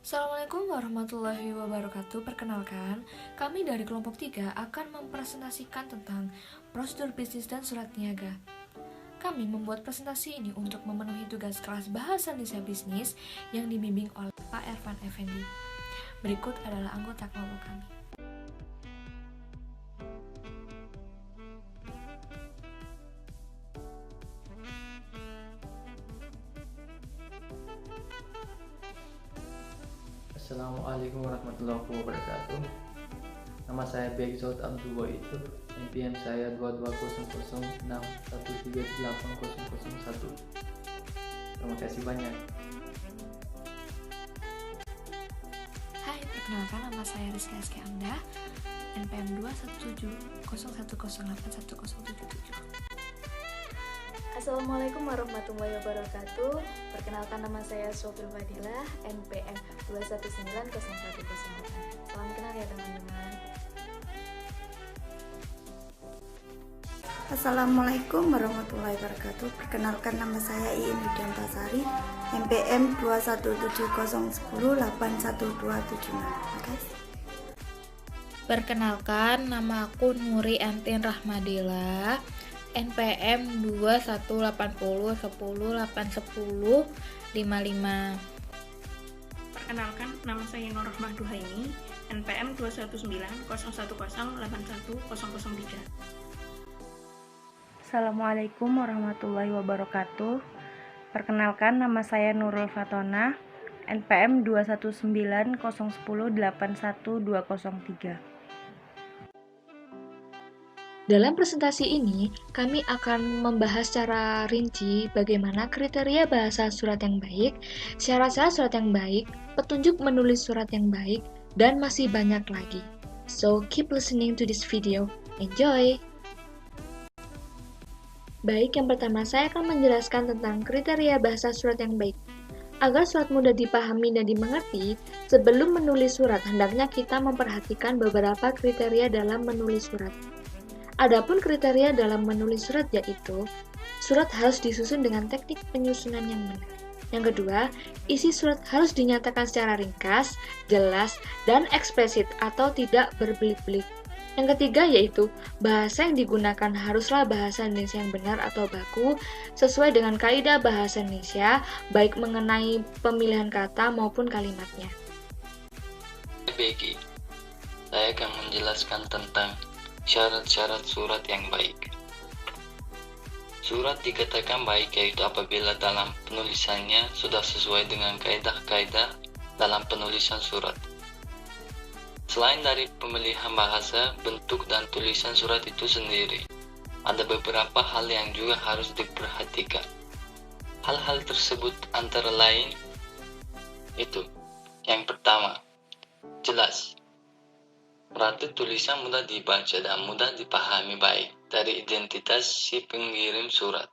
Assalamualaikum warahmatullahi wabarakatuh. Perkenalkan, kami dari kelompok 3 akan mempresentasikan tentang prosedur bisnis dan surat niaga. Kami membuat presentasi ini untuk memenuhi tugas kelas Bahasa Indonesia Bisnis yang dibimbing oleh Pak Ervan Effendi. Berikut adalah anggota kelompok kami. Assalamualaikum warahmatullahi wabarakatuh. Nama saya Begzod Abdul Wahid. NPM saya 220061380001. Terima kasih banyak. Hai, perkenalkan nama saya Rizka SK Amda, NPM 21701081077. Assalamualaikum warahmatullahi wabarakatuh. Perkenalkan nama saya Sofil Fadilah, NPM 2190108. Salam kenal ya teman-teman. Assalamualaikum warahmatullahi wabarakatuh. Perkenalkan nama saya Iin Widiantasari, NPM 21701108127. Terima kasih. Perkenalkan, nama aku Nuri Antin Rahmadila, NPM 218010810555. Perkenalkan, nama saya Nur Rahmah Duhaini, NPM 21901081003. Assalamualaikum warahmatullahi wabarakatuh. Perkenalkan, nama saya Nurul Fatona, NPM 21901081203. Dalam presentasi ini, kami akan membahas secara rinci bagaimana kriteria bahasa surat yang baik, syarat-syarat surat yang baik, petunjuk menulis surat yang baik, dan masih banyak lagi. So, keep listening to this video. Enjoy! Baik, yang pertama saya akan menjelaskan tentang kriteria bahasa surat yang baik. Agar surat mudah dipahami dan dimengerti, sebelum menulis surat, hendaknya kita memperhatikan beberapa kriteria dalam menulis surat. Adapun kriteria dalam menulis surat yaitu, surat harus disusun dengan teknik penyusunan yang benar. Yang kedua, isi surat harus dinyatakan secara ringkas, jelas, dan eksplisit atau tidak berbelit-belit. Yang ketiga yaitu, bahasa yang digunakan haruslah bahasa Indonesia yang benar atau baku, sesuai dengan kaidah bahasa Indonesia, baik mengenai pemilihan kata maupun kalimatnya. Begi, saya akan menjelaskan tentang syarat-syarat surat yang baik. Surat dikatakan baik yaitu apabila dalam penulisannya sudah sesuai dengan kaidah-kaidah dalam penulisan surat. Selain dari pemilihan bahasa, bentuk dan tulisan surat itu sendiri, ada beberapa hal yang juga harus diperhatikan. Hal-hal tersebut antara lain itu, yang pertama, jelas. Berarti tulisan mudah dibaca dan mudah dipahami baik dari identitas si pengirim surat,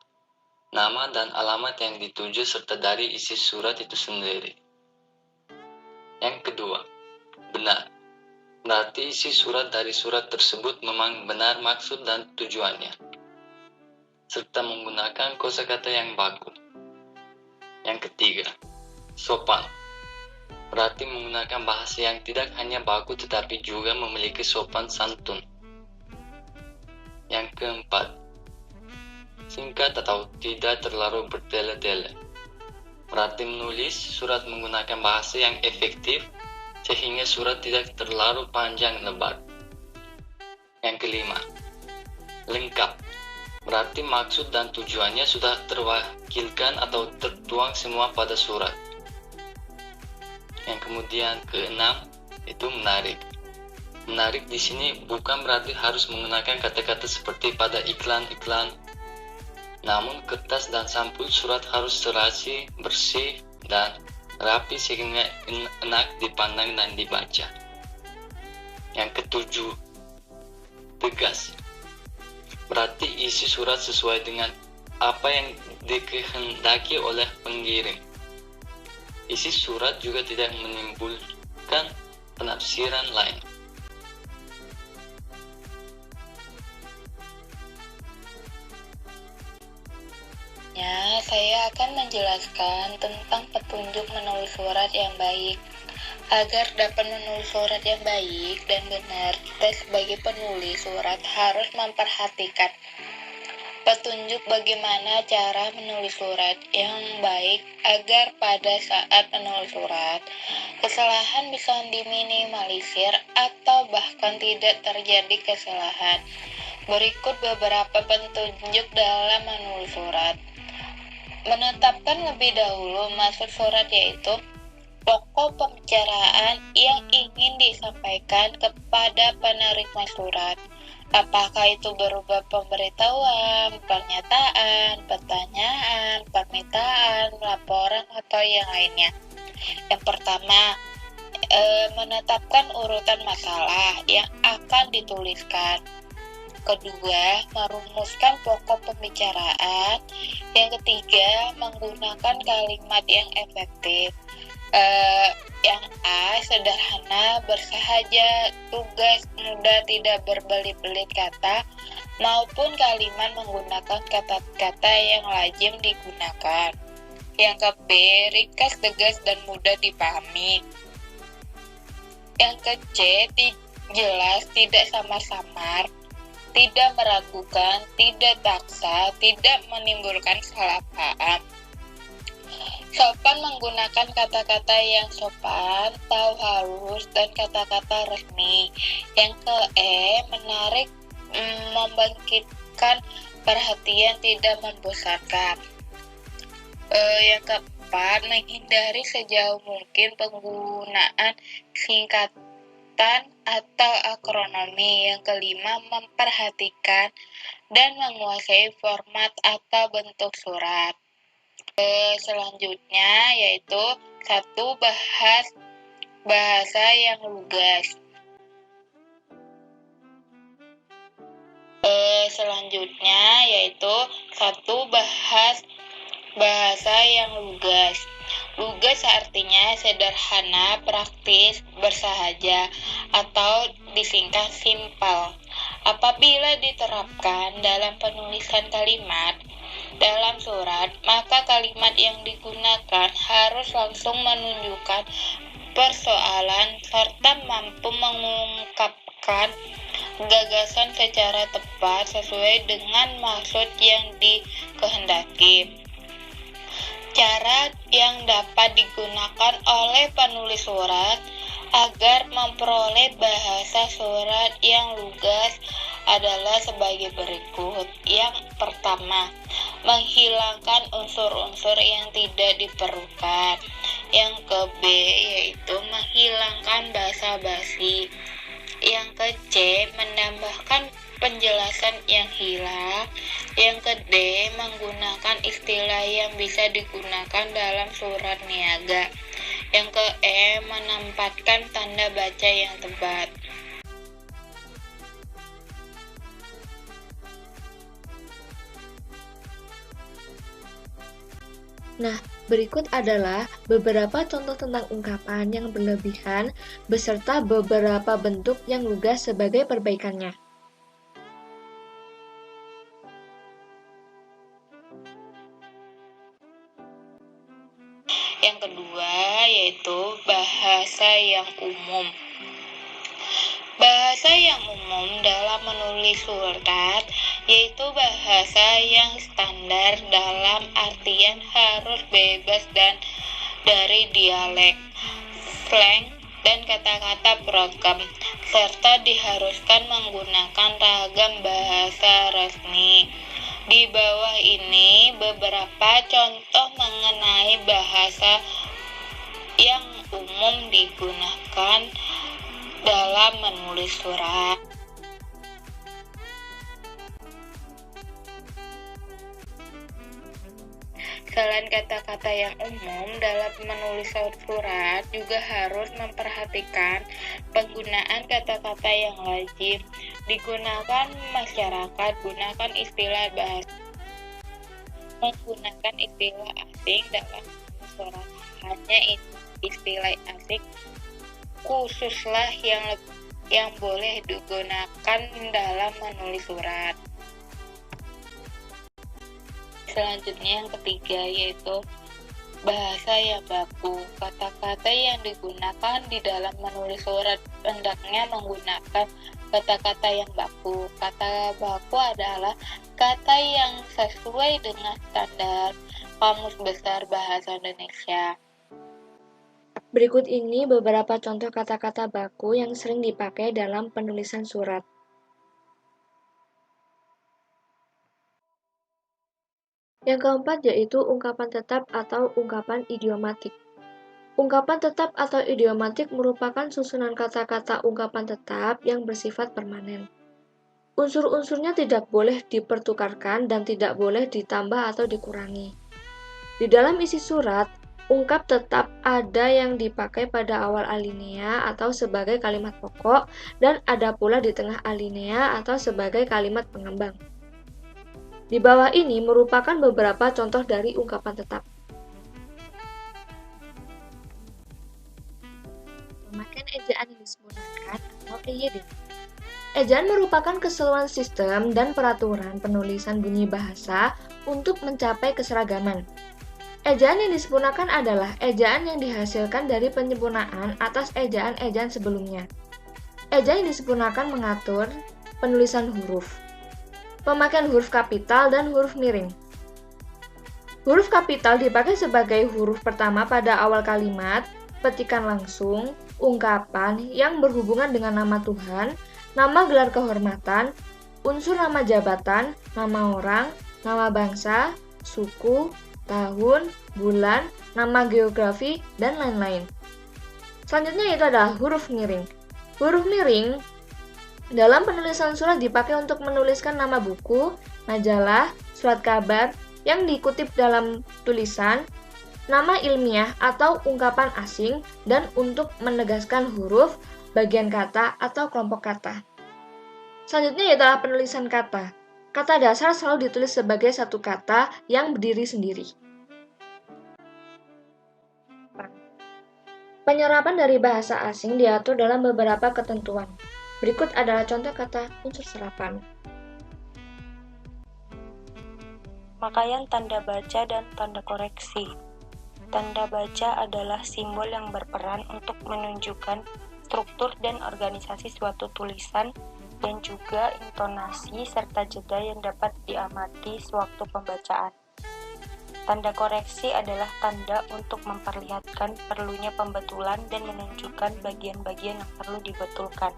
nama dan alamat yang dituju serta dari isi surat itu sendiri. Yang kedua, benar. Berarti isi surat dari surat tersebut memang benar maksud dan tujuannya, serta menggunakan kosakata yang baku. Yang ketiga, sopan. Berarti menggunakan bahasa yang tidak hanya baku tetapi juga memiliki sopan santun. Yang keempat, singkat atau tidak terlalu bertele-tele. Berarti menulis surat menggunakan bahasa yang efektif sehingga surat tidak terlalu panjang lebar. Yang kelima, lengkap. Berarti maksud dan tujuannya sudah terwakilkan atau tertuang semua pada surat. Yang kemudian keenam itu menarik. Menarik di sini bukan berarti harus menggunakan kata-kata seperti pada iklan-iklan. Namun kertas dan sampul surat harus serasi, bersih, dan rapi sehingga enak dipandang dan dibaca. Yang ketujuh, tegas. Berarti isi surat sesuai dengan apa yang dikehendaki oleh pengirim. Isi surat juga tidak menimbulkan penafsiran lain. Saya akan menjelaskan tentang petunjuk menulis surat yang baik. Agar dapat menulis surat yang baik dan benar, kita sebagai penulis surat harus memperhatikan petunjuk bagaimana cara menulis surat yang baik agar pada saat menulis surat, kesalahan bisa diminimalisir atau bahkan tidak terjadi kesalahan. Berikut beberapa petunjuk dalam menulis surat. Menetapkan lebih dahulu maksud surat, yaitu pokok pembicaraan yang ingin disampaikan kepada penerima surat. Apakah itu berupa pemberitahuan, pernyataan, pertanyaan, permintaan, laporan, atau yang lainnya. Yang pertama, menetapkan urutan masalah yang akan dituliskan. Kedua, merumuskan pokok pembicaraan. Yang ketiga, menggunakan kalimat yang efektif. Yang A, sederhana, bersahaja, tugas, mudah, tidak berbelit-belit kata, maupun kalimat menggunakan kata-kata yang lazim digunakan. Yang ke B, ringkas, tegas, dan mudah dipahami. Yang ke C, jelas, tidak samar-samar, tidak meragukan, tidak paksa, tidak menimbulkan salah paham. Sopan, menggunakan kata-kata yang sopan, tahu harus, dan kata-kata resmi. Yang ke E, menarik, membangkitkan perhatian, tidak membosankan. Yang keempat, menghindari sejauh mungkin penggunaan singkatan atau akronomi. Yang kelima, memperhatikan dan menguasai format atau bentuk surat. Selanjutnya yaitu 1. Bahasa yang lugas. Selanjutnya yaitu 1. Bahasa yang lugas. Lugas artinya sederhana, praktis, bersahaja, atau disingkat simpel. Apabila diterapkan dalam penulisan kalimat dalam surat, maka kalimat yang digunakan harus langsung menunjukkan persoalan serta mampu mengungkapkan gagasan secara tepat sesuai dengan maksud yang dikehendaki. Cara yang dapat digunakan oleh penulis surat agar memperoleh bahasa surat yang lugas adalah sebagai berikut. Yang pertama, menghilangkan unsur-unsur yang tidak diperlukan. Yang ke B, yaitu menghilangkan basa-basi. Yang ke C, menambahkan penjelasan yang hilang. Yang ke D, menggunakan istilah yang bisa digunakan dalam surat niaga. Yang ke E, menempatkan tanda baca yang tepat. Nah, berikut adalah beberapa contoh tentang ungkapan yang berlebihan beserta beberapa bentuk yang lugas sebagai perbaikannya. Yang kedua yaitu bahasa yang umum. Bahasa yang umum dalam menulis surat yaitu bahasa yang standar dalam artian harus bebas dan dari dialek, slang, dan kata-kata beragam, serta diharuskan menggunakan ragam bahasa resmi. Di bawah ini beberapa contoh mengenai bahasa yang umum digunakan dalam menulis surat. Selain kata-kata yang umum dalam menulis surat juga harus memperhatikan penggunaan kata-kata yang lazim digunakan masyarakat. Gunakan istilah bahasa, menggunakan istilah asing dalam surat. Hanya istilah asing khususlah yang boleh digunakan dalam menulis surat. Selanjutnya yang ketiga yaitu bahasa yang baku. Kata-kata yang digunakan di dalam menulis surat hendaknya menggunakan kata-kata yang baku. Kata baku adalah kata yang sesuai dengan standar Kamus Besar Bahasa Indonesia. Berikut ini beberapa contoh kata-kata baku yang sering dipakai dalam penulisan surat. Yang keempat yaitu ungkapan tetap atau ungkapan idiomatik. Ungkapan tetap atau idiomatik merupakan susunan kata-kata ungkapan tetap yang bersifat permanen. Unsur-unsurnya tidak boleh dipertukarkan dan tidak boleh ditambah atau dikurangi. Di dalam isi surat, ungkap tetap ada yang dipakai pada awal alinea atau sebagai kalimat pokok dan ada pula di tengah alinea atau sebagai kalimat pengembang. Di bawah ini merupakan beberapa contoh dari ungkapan tetap. Pemakaian ejaan yang disempurnakan atau EYD. Ejaan merupakan keseluruhan sistem dan peraturan penulisan bunyi bahasa untuk mencapai keseragaman. Ejaan yang disempurnakan adalah ejaan yang dihasilkan dari penyempurnaan atas ejaan-ejaan sebelumnya. Ejaan yang disempurnakan mengatur penulisan huruf, pemakaian huruf kapital dan huruf miring. Huruf kapital dipakai sebagai huruf pertama pada awal kalimat, petikan langsung, ungkapan yang berhubungan dengan nama Tuhan, nama gelar kehormatan, unsur nama jabatan, nama orang, nama bangsa, suku, tahun, bulan, nama geografi, dan lain-lain. Selanjutnya itu adalah huruf miring. Huruf miring dalam penulisan surat dipakai untuk menuliskan nama buku, majalah, surat kabar yang dikutip dalam tulisan, nama ilmiah atau ungkapan asing, dan untuk menegaskan huruf, bagian kata, atau kelompok kata. Selanjutnya adalah penulisan kata. Kata dasar selalu ditulis sebagai satu kata yang berdiri sendiri. Penyerapan dari bahasa asing diatur dalam beberapa ketentuan. Berikut adalah contoh kata unsur serapan. Pemakaian tanda baca dan tanda koreksi. Tanda baca adalah simbol yang berperan untuk menunjukkan struktur dan organisasi suatu tulisan dan juga intonasi serta jeda yang dapat diamati sewaktu pembacaan. Tanda koreksi adalah tanda untuk memperlihatkan perlunya pembetulan dan menunjukkan bagian-bagian yang perlu dibetulkan.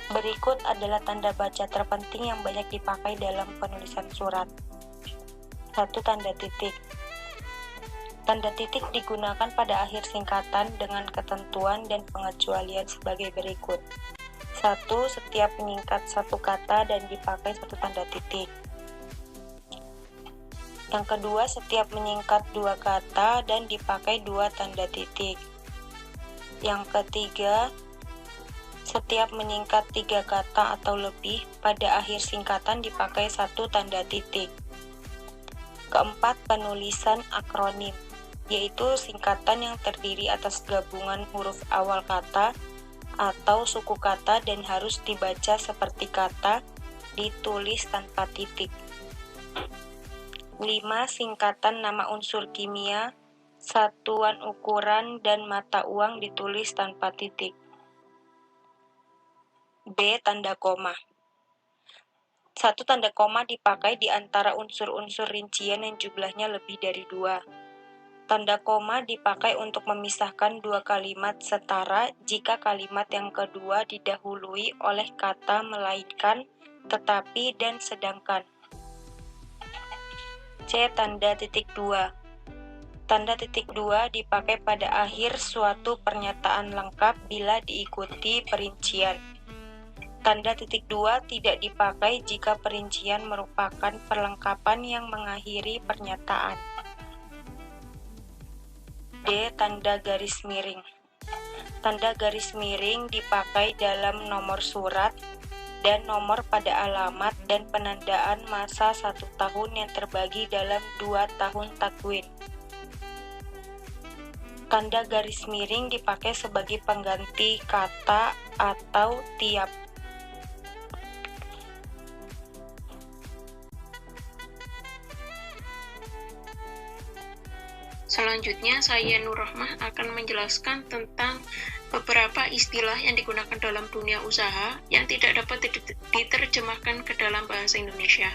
Berikut adalah tanda baca terpenting yang banyak dipakai dalam penulisan surat. 1. Tanda titik. Tanda titik digunakan pada akhir singkatan dengan ketentuan dan pengecualian sebagai berikut. 1. Setiap menyingkat satu kata dan dipakai satu tanda titik. Yang kedua, setiap menyingkat dua kata dan dipakai dua tanda titik. Yang ketiga, setiap menyingkat tiga kata atau lebih pada akhir singkatan dipakai satu tanda titik. Keempat, penulisan akronim, yaitu singkatan yang terdiri atas gabungan huruf awal kata atau suku kata dan harus dibaca seperti kata, ditulis tanpa titik. 5. Singkatan nama unsur kimia, satuan ukuran, dan mata uang ditulis tanpa titik. B. Tanda koma. Satu tanda koma dipakai di antara unsur-unsur rincian yang jumlahnya lebih dari 2. Tanda koma dipakai untuk memisahkan dua kalimat setara jika kalimat yang kedua didahului oleh kata melainkan, tetapi, dan sedangkan. C. Tanda titik 2. Tanda titik 2 dipakai pada akhir suatu pernyataan lengkap bila diikuti perincian. Tanda titik 2 tidak dipakai jika perincian merupakan perlengkapan yang mengakhiri pernyataan. D. Tanda garis miring. Tanda garis miring dipakai dalam nomor surat dan nomor pada alamat dan penandaan masa 1 tahun yang terbagi dalam 2 tahun takwin. Tanda garis miring dipakai sebagai pengganti kata atau tiap. Selanjutnya, saya Nur Rahmah akan menjelaskan tentang beberapa istilah yang digunakan dalam dunia usaha yang tidak dapat diterjemahkan ke dalam bahasa Indonesia.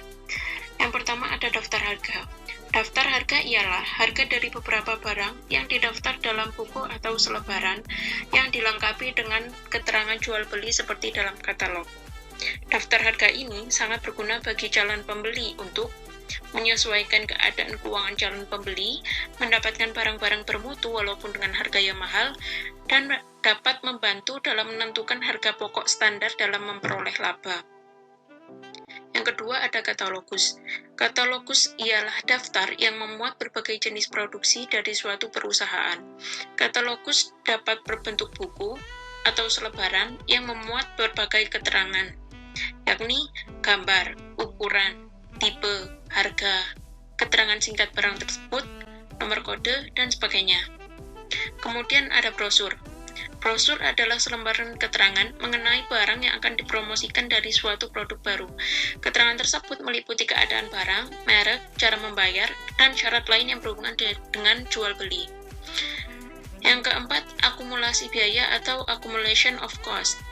Yang pertama ada daftar harga. Daftar harga ialah harga dari beberapa barang yang didaftar dalam buku atau selebaran yang dilengkapi dengan keterangan jual beli seperti dalam katalog. Daftar harga ini sangat berguna bagi calon pembeli untuk menyesuaikan keadaan keuangan calon pembeli, mendapatkan barang-barang bermutu walaupun dengan harga yang mahal, dan dapat membantu dalam menentukan harga pokok standar dalam memperoleh laba. Yang kedua ada katalogus. Katalogus ialah daftar yang memuat berbagai jenis produksi dari suatu perusahaan. Katalogus dapat berbentuk buku atau selebaran yang memuat berbagai keterangan, yakni gambar, ukuran, tipe, harga, keterangan singkat barang tersebut, nomor kode, dan sebagainya. Kemudian ada brosur. Brosur adalah selembaran keterangan mengenai barang yang akan dipromosikan dari suatu produk baru. Keterangan tersebut meliputi keadaan barang, merek, cara membayar, dan syarat lain yang berhubungan dengan jual beli. Yang keempat, akumulasi biaya atau accumulation of cost.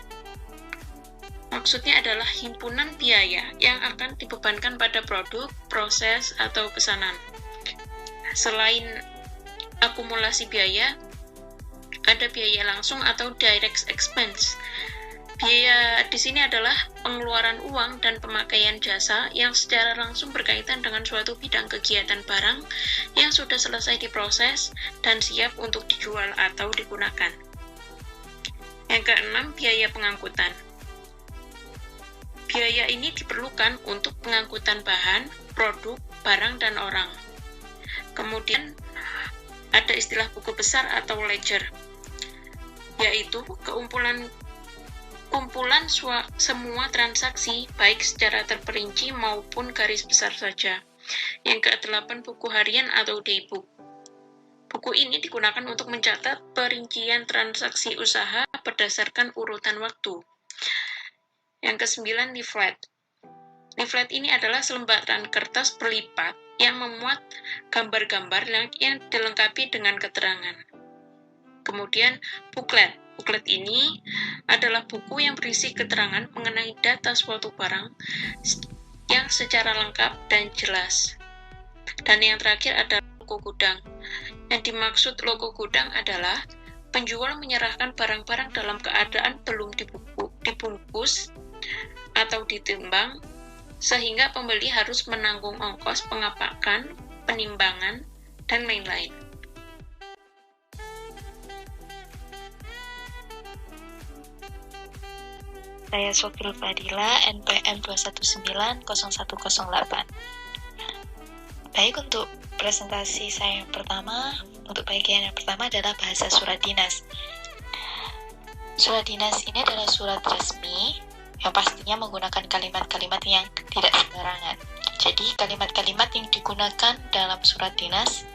Maksudnya adalah himpunan biaya yang akan dibebankan pada produk, proses, atau pesanan. Selain akumulasi biaya, ada biaya langsung atau direct expense. Biaya di sini adalah pengeluaran uang dan pemakaian jasa yang secara langsung berkaitan dengan suatu bidang kegiatan barang yang sudah selesai diproses dan siap untuk dijual atau digunakan. Yang keenam, biaya pengangkutan. Biaya ini diperlukan untuk pengangkutan bahan, produk, barang, dan orang. Kemudian ada istilah buku besar atau ledger, yaitu kumpulan semua transaksi baik secara terperinci maupun garis besar saja. Yang ke-8 buku harian atau daybook. Buku ini digunakan untuk mencatat perincian transaksi usaha berdasarkan urutan waktu. Yang ke-9 leaflet. Leaflet ini adalah selembaran kertas berlipat yang memuat gambar-gambar yang dilengkapi dengan keterangan. Kemudian booklet. Booklet ini adalah buku yang berisi keterangan mengenai data suatu barang yang secara lengkap dan jelas. Dan yang terakhir adalah logo gudang. Yang dimaksud logo gudang adalah penjual menyerahkan barang-barang dalam keadaan belum dibungkus atau ditimbang, sehingga pembeli harus menanggung ongkos pengapakan, penimbangan, dan lain-lain. Saya Sofil Fadila, NPM 2190108. Baik, untuk presentasi saya yang pertama, untuk bagian yang pertama adalah bahasa surat dinas. Surat dinas ini adalah surat resmi yang pastinya menggunakan kalimat-kalimat yang tidak sembarangan. Jadi, kalimat-kalimat yang digunakan dalam surat dinas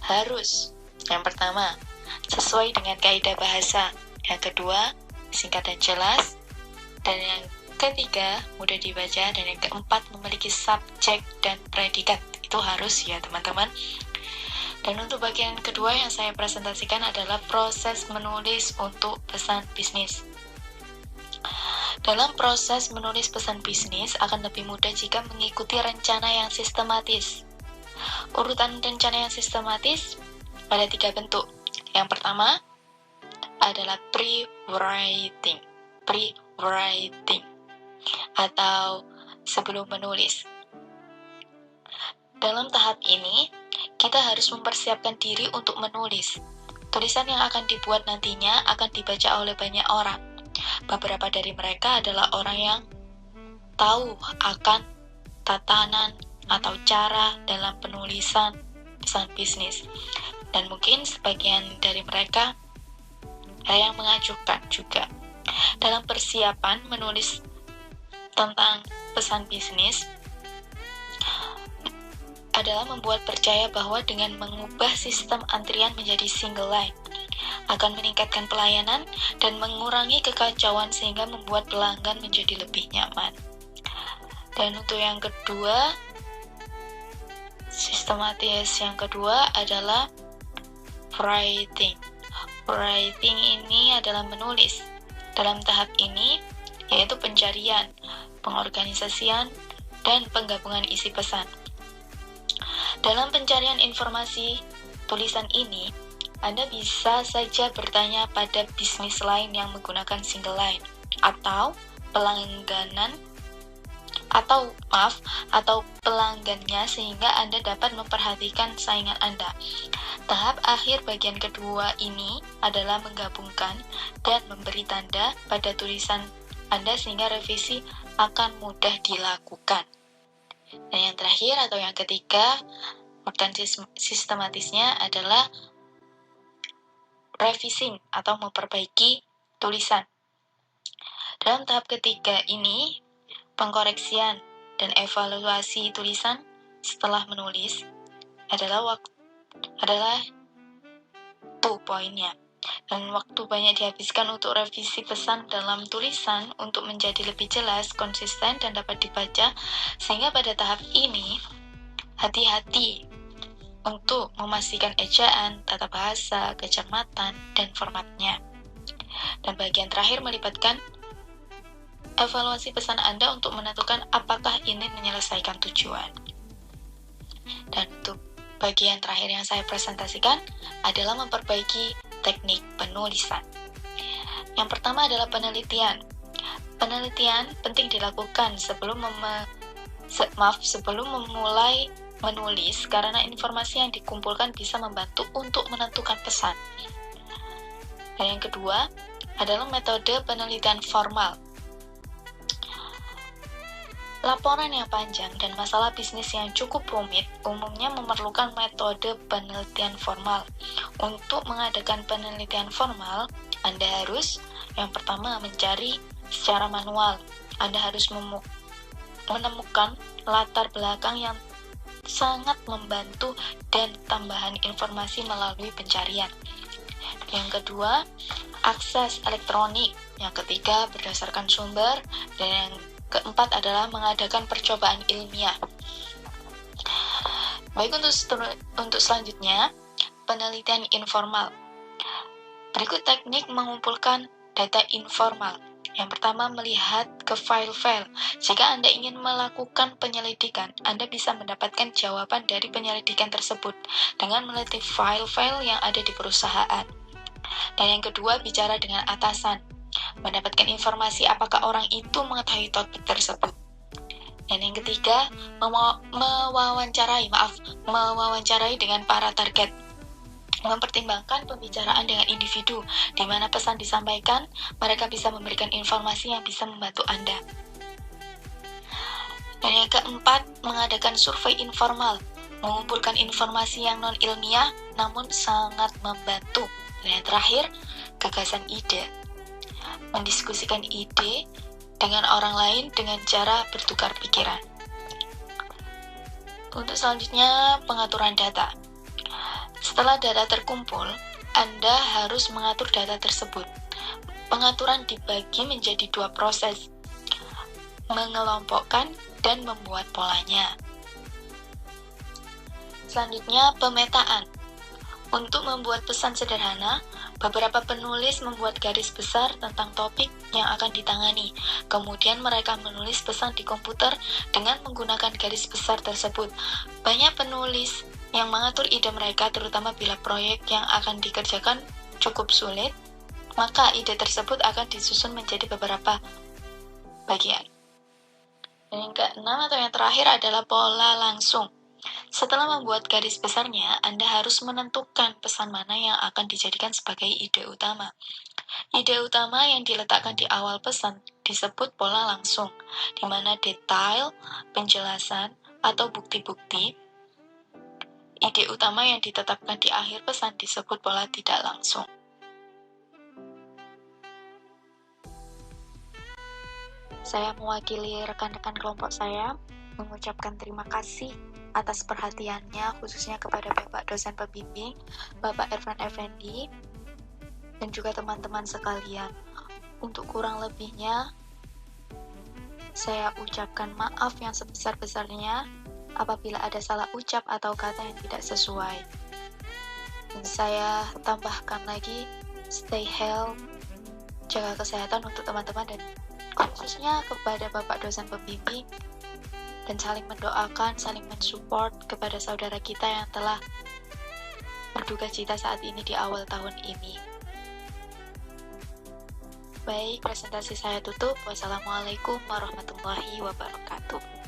harus, yang pertama, sesuai dengan kaidah bahasa. Yang kedua, singkat dan jelas. Dan yang ketiga, mudah dibaca. Dan yang keempat, memiliki subjek dan predikat. Itu harus ya, teman-teman. Dan untuk bagian kedua yang saya presentasikan adalah proses menulis untuk pesan bisnis. Dalam proses menulis pesan bisnis akan lebih mudah jika mengikuti rencana yang sistematis. Urutan rencana yang sistematis ada 3 bentuk. Yang pertama adalah pre-writing atau sebelum menulis. Dalam tahap ini, kita harus mempersiapkan diri untuk menulis. Tulisan yang akan dibuat nantinya akan dibaca oleh banyak orang. Beberapa dari mereka adalah orang yang tahu akan tatanan atau cara dalam penulisan pesan bisnis. Dan mungkin sebagian dari mereka ada yang mengajukan juga. Dalam persiapan menulis tentang pesan bisnis adalah membuat percaya bahwa dengan mengubah sistem antrian menjadi single line akan meningkatkan pelayanan dan mengurangi kekacauan sehingga membuat pelanggan menjadi lebih nyaman. Dan untuk yang kedua Sistematis yang kedua adalah writing. Writing ini adalah menulis. Dalam tahap ini, yaitu pencarian, pengorganisasian, dan penggabungan isi pesan. Dalam pencarian informasi tulisan ini, Anda bisa saja bertanya pada bisnis lain yang menggunakan single line, atau pelanggannya sehingga Anda dapat memperhatikan saingan Anda. Tahap akhir bagian kedua ini adalah menggabungkan dan memberi tanda pada tulisan Anda sehingga revisi akan mudah dilakukan. Dan yang terakhir atau yang ketiga, dan sistematisnya adalah revising atau memperbaiki tulisan. Dalam tahap ketiga ini, pengkoreksian dan evaluasi tulisan setelah menulis adalah poinnya. Dan waktu banyak dihabiskan untuk revisi pesan dalam tulisan untuk menjadi lebih jelas, konsisten, dan dapat dibaca, sehingga pada tahap ini hati-hati untuk memastikan ejaan, tata bahasa, kecermatan, dan formatnya. Dan bagian terakhir melibatkan evaluasi pesan Anda untuk menentukan apakah ini menyelesaikan tujuan. Dan untuk bagian terakhir yang saya presentasikan adalah memperbaiki teknik penulisan. Yang pertama adalah penelitian. Penelitian penting dilakukan sebelum memulai menulis karena informasi yang dikumpulkan bisa membantu untuk menentukan pesan. Dan yang kedua adalah metode penelitian formal. Laporan yang panjang dan masalah bisnis yang cukup rumit umumnya memerlukan metode penelitian formal. Untuk mengadakan penelitian formal, Anda harus yang pertama mencari secara manual. Anda harus menemukan latar belakang yang sangat membantu dan tambahan informasi melalui pencarian. Yang kedua, akses elektronik. Yang ketiga, berdasarkan sumber. Dan yang keempat adalah mengadakan percobaan ilmiah. Baik, untuk selanjutnya, penelitian informal. Berikut teknik mengumpulkan data informal. Yang pertama, melihat ke file-file. Jika Anda ingin melakukan penyelidikan, Anda bisa mendapatkan jawaban dari penyelidikan tersebut dengan meneliti file-file yang ada di perusahaan. Dan yang kedua, bicara dengan atasan. Mendapatkan informasi apakah orang itu mengetahui topik tersebut. Dan yang ketiga, mewawancarai dengan para target. Mempertimbangkan pembicaraan dengan individu, di mana pesan disampaikan, mereka bisa memberikan informasi yang bisa membantu Anda. Dan yang keempat, mengadakan survei informal, mengumpulkan informasi yang non-ilmiah, namun sangat membantu. Dan yang terakhir, gagasan ide. Mendiskusikan ide dengan orang lain dengan cara bertukar pikiran. Untuk selanjutnya, pengaturan data. Setelah data terkumpul, Anda harus mengatur data tersebut. Pengaturan dibagi menjadi dua proses, mengelompokkan dan membuat polanya. Selanjutnya, pemetaan. Untuk membuat pesan sederhana, beberapa penulis membuat garis besar tentang topik yang akan ditangani. Kemudian mereka menulis pesan di komputer dengan menggunakan garis besar tersebut. Banyak penulis yang mengatur ide mereka, terutama bila proyek yang akan dikerjakan cukup sulit, maka ide tersebut akan disusun menjadi beberapa bagian. Dan yang keenam atau yang terakhir adalah pola langsung. Setelah membuat garis besarnya, Anda harus menentukan pesan mana yang akan dijadikan sebagai ide utama. Ide utama yang diletakkan di awal pesan disebut pola langsung, di mana detail, penjelasan, atau bukti-bukti ide utama yang ditetapkan di akhir pesan disebut pola tidak langsung. Saya mewakili rekan-rekan kelompok saya mengucapkan terima kasih atas perhatiannya, khususnya kepada Bapak dosen pembimbing, Bapak Irfan Effendi, dan juga teman-teman sekalian. Untuk kurang lebihnya, saya ucapkan maaf yang sebesar-besarnya. apabila ada salah ucap atau kata yang tidak sesuai. Dan saya tambahkan lagi, stay healthy, jaga kesehatan untuk teman-teman dan khususnya kepada Bapak dosen pembimbing, dan saling mendoakan, saling mensupport kepada saudara kita yang telah berduka cita saat ini di awal tahun ini. Baik, presentasi saya tutup. Wassalamualaikum warahmatullahi wabarakatuh.